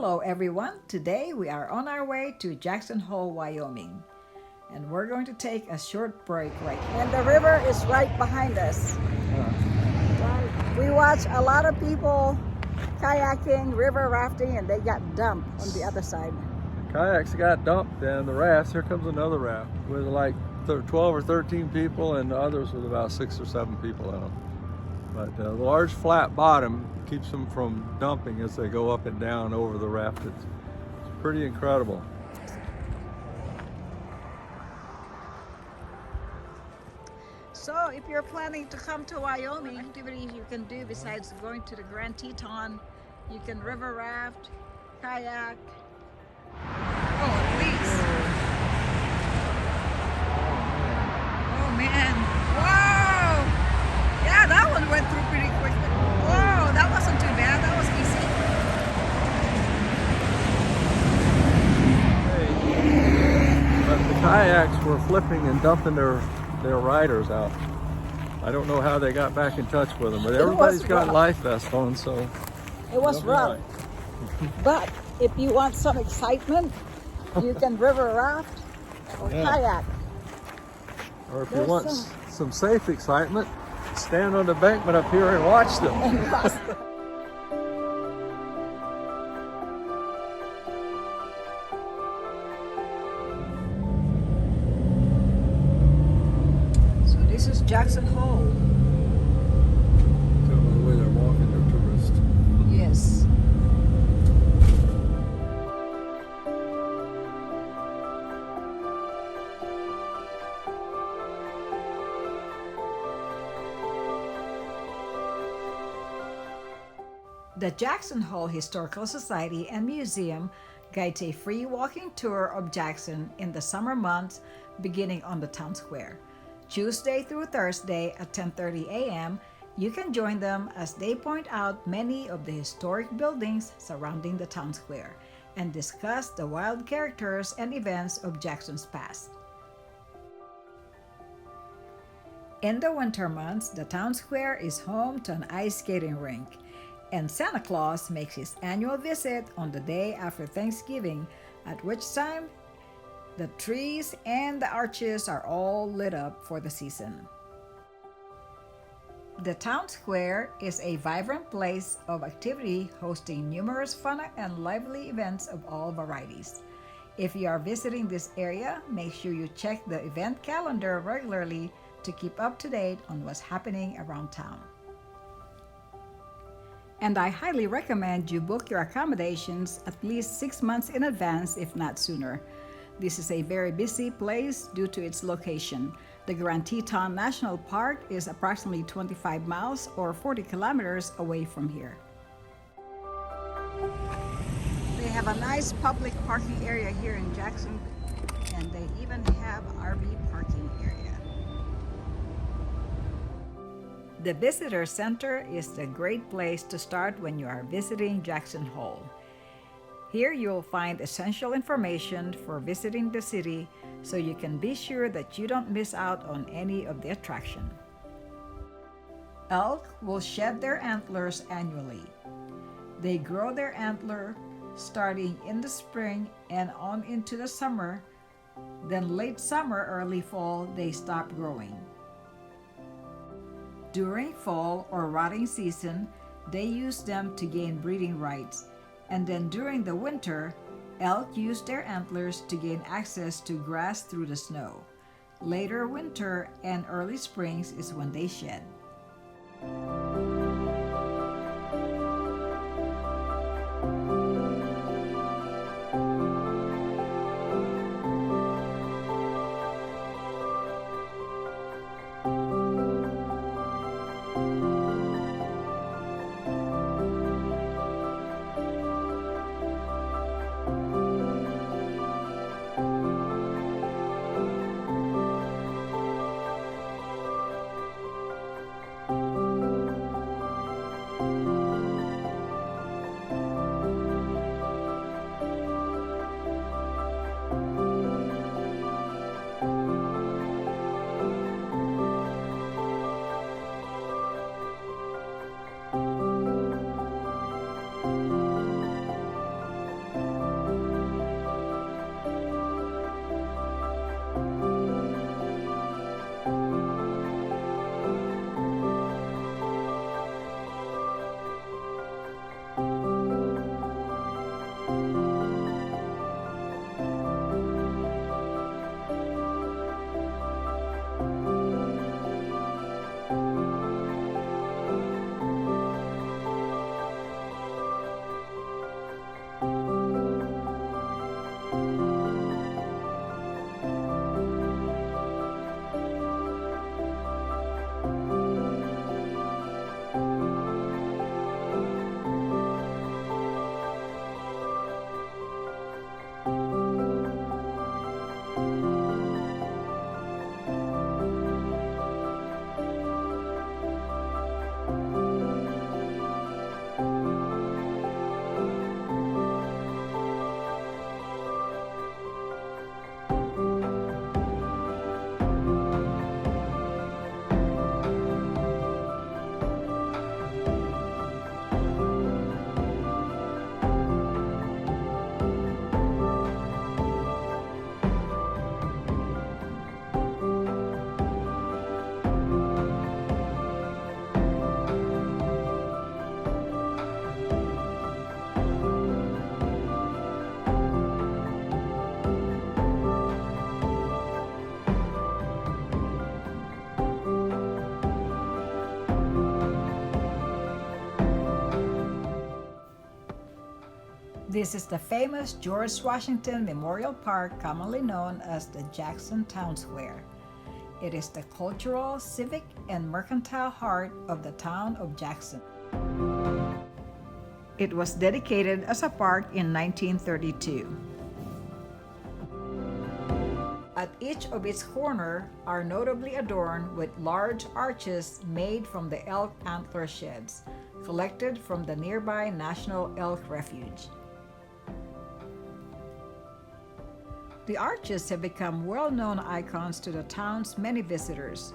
Hello everyone, today we are on our way to Jackson Hole, Wyoming. And we're going to take a short break right here. And the river is right behind us. We watch a lot of people kayaking, river rafting, and they got dumped on the other side. Kayaks got dumped and the rafts, here comes another raft with like 12 or 13 people and the others with about 6 or 7 people in them. But the large flat bottom keeps them from dumping as they go up and down over the raft. It's pretty incredible. So if you're planning to come to Wyoming, activities you can do besides going to the Grand Teton, you can river raft, kayak. Oh, please. Oh man. Wow! Yeah, that one went through pretty quickly. Whoa, that wasn't too bad. That was easy. But the kayaks were flipping and dumping their riders out. I don't know how they got back in touch with them, but everybody's got life vests on, so it was rough. But if you want some excitement, you can river raft or kayak. Or if you want some safe excitement, stand on the embankment up here and watch them. So this is Jackson Hole. Tell by the way they're walking, they're tourists. Yes. The Jackson Hole Historical Society and Museum guides a free walking tour of Jackson in the summer months beginning on the town square. Tuesday through Thursday at 10:30 a.m., you can join them as they point out many of the historic buildings surrounding the town square and discuss the wild characters and events of Jackson's past. In the winter months, the town square is home to an ice skating rink, and Santa Claus makes his annual visit on the day after Thanksgiving, at which time the trees and the arches are all lit up for the season. The town square is a vibrant place of activity hosting numerous fun and lively events of all varieties. If you are visiting this area, make sure you check the event calendar regularly to keep up to date on what's happening around town. And I highly recommend you book your accommodations at least 6 months in advance, if not sooner. This is a very busy place due to its location. The Grand Teton National Park is approximately 25 miles or 40 kilometers away from here. They have a nice public parking area here in Jackson, and they even have RV parking area. The Visitor Center is the great place to start when you are visiting Jackson Hole. Here you'll find essential information for visiting the city, so you can be sure that you don't miss out on any of the attraction. Elk will shed their antlers annually. They grow their antler starting in the spring and on into the summer. Then late summer, early fall, they stop growing. During fall or rotting season, they use them to gain breeding rights, and then during the winter, elk use their antlers to gain access to grass through the snow. Later winter and early springs is when they shed. This is the famous George Washington Memorial Park, commonly known as the Jackson Town Square. It is the cultural, civic, and mercantile heart of the town of Jackson. It was dedicated as a park in 1932. At each of its corners are notably adorned with large arches made from the elk antler sheds, collected from the nearby National Elk Refuge. The arches have become well-known icons to the town's many visitors.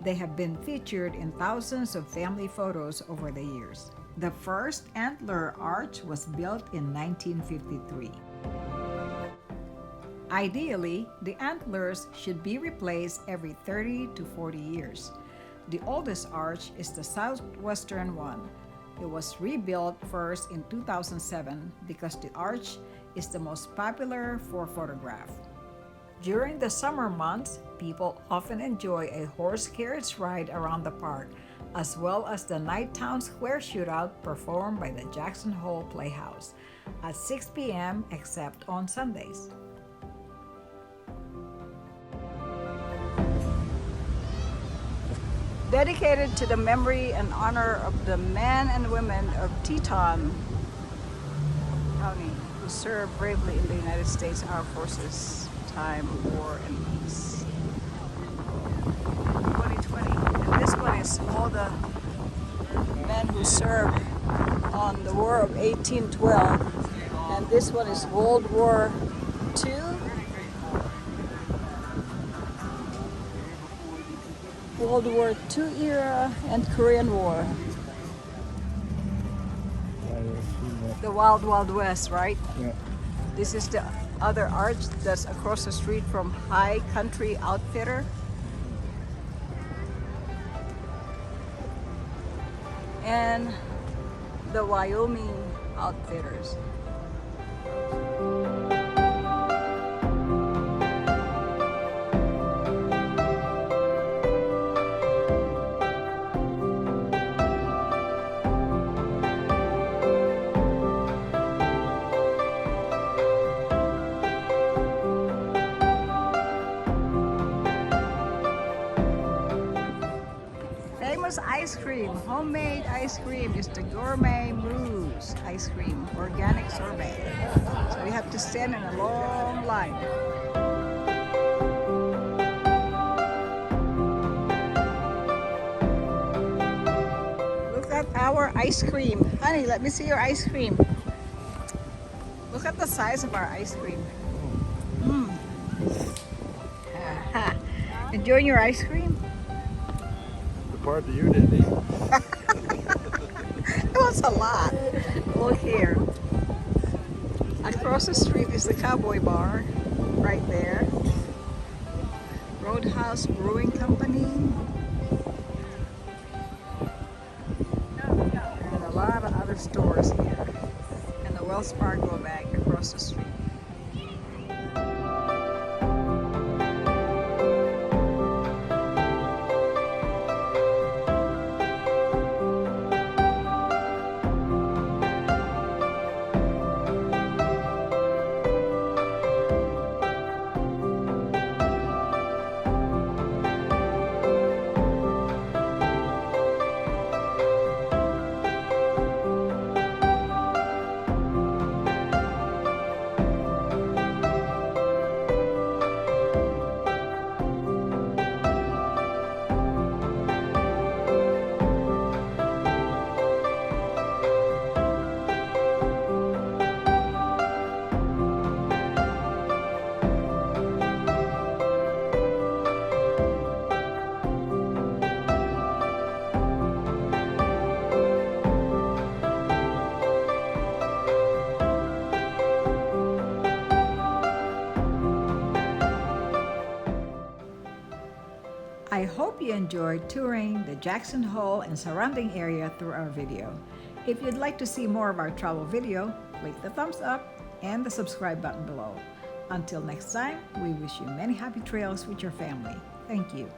They have been featured in thousands of family photos over the years. The first antler arch was built in 1953. Ideally, the antlers should be replaced every 30 to 40 years. The oldest arch is the southwestern one. It was rebuilt first in 2007 because the arch is the most popular for photograph. During the summer months, people often enjoy a horse carriage ride around the park, as well as the Night Town Square Shootout performed by the Jackson Hole Playhouse at 6 p.m. except on Sundays. Dedicated to the memory and honor of the men and women of Teton County who served bravely in the United States Armed Forces time of war and peace. 2020. And this one is all the men who served on the War of 1812. And this one is World War II. World War II era and Korean War. The Wild Wild West, right? Yeah. This is the other arch that's across the street from High Country Outfitter. And the Wyoming Outfitters. Famous ice cream, homemade ice cream is the Gourmet Mousse ice cream, organic sorbet. So you have to stand in a long line. Look at our ice cream. Honey, let me see your ice cream. Look at the size of our ice cream. Enjoying your ice cream? Part that you didn't eat. It was a lot. Look here. Across the street is the Cowboy Bar, right there. Roadhouse Brewing Company. And a lot of other stores here. And the Wells Fargo Bank across the street. I hope you enjoyed touring the Jackson Hole and surrounding area through our video. If you'd like to see more of our travel video, click the thumbs up and the subscribe button below. Until next time, we wish you many happy trails with your family. Thank you.